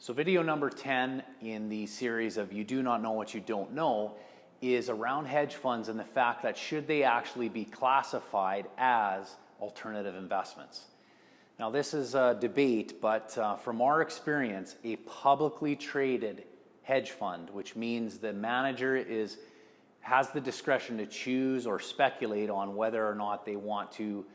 So video number 10 in the series of You Do Not Know What You Don't Know is around hedge funds and the fact that should they actually be classified as alternative investments. Now this is a debate, but from our experience, a publicly traded hedge fund, which means the manager has the discretion to choose or speculate on whether or not they want to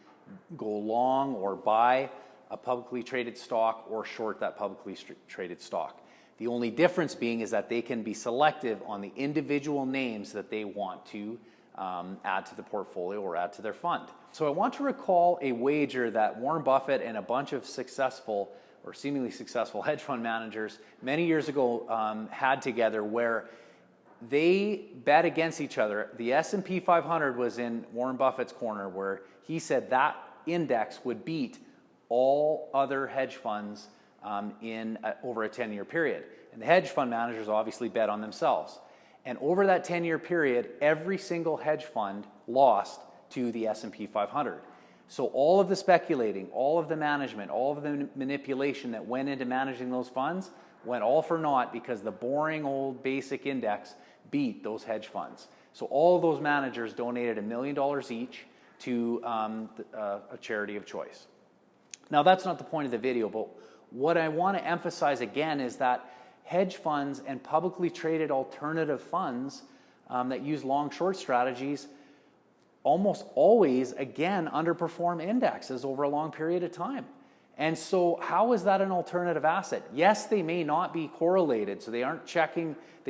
go long or buy a publicly traded stock or short that publicly traded stock. The only difference being is that they can be selective on the individual names that they want to add to the portfolio or add to their fund. So I want to recall a wager that Warren Buffett and a bunch of successful or seemingly successful hedge fund managers many years ago had together, where they bet against each other. The S&P 500 was in Warren Buffett's corner, where he said that index would beat all other hedge funds over a 10-year period. And the hedge fund managers obviously bet on themselves. And over that 10-year period, every single hedge fund lost to the S&P 500. So all of the speculating, all of the management, all of the manipulation that went into managing those funds went all for naught, because the boring old basic index beat those hedge funds. So all of those managers donated $1 million each to a charity of choice. Now that's not the point of the video, but what I want to emphasize again is that hedge funds and publicly traded alternative funds that use long-short strategies almost always, again, underperform indexes over a long period of time. And so how is that an alternative asset? Yes, they may not be correlated, so they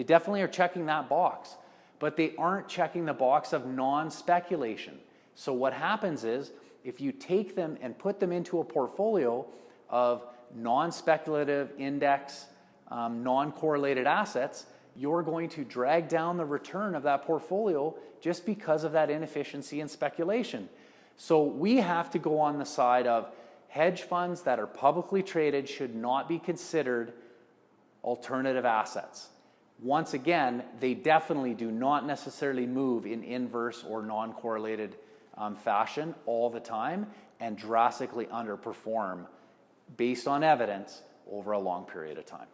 definitely are checking that box, but they aren't checking the box of non-speculation. So what happens is, if you take them and put them into a portfolio of non-speculative index, non-correlated assets, you're going to drag down the return of that portfolio just because of that inefficiency and speculation. So we have to go on the side of hedge funds that are publicly traded should not be considered alternative assets. Once again, they definitely do not necessarily move in inverse or non-correlated fashion all the time and drastically underperform based on evidence over a long period of time.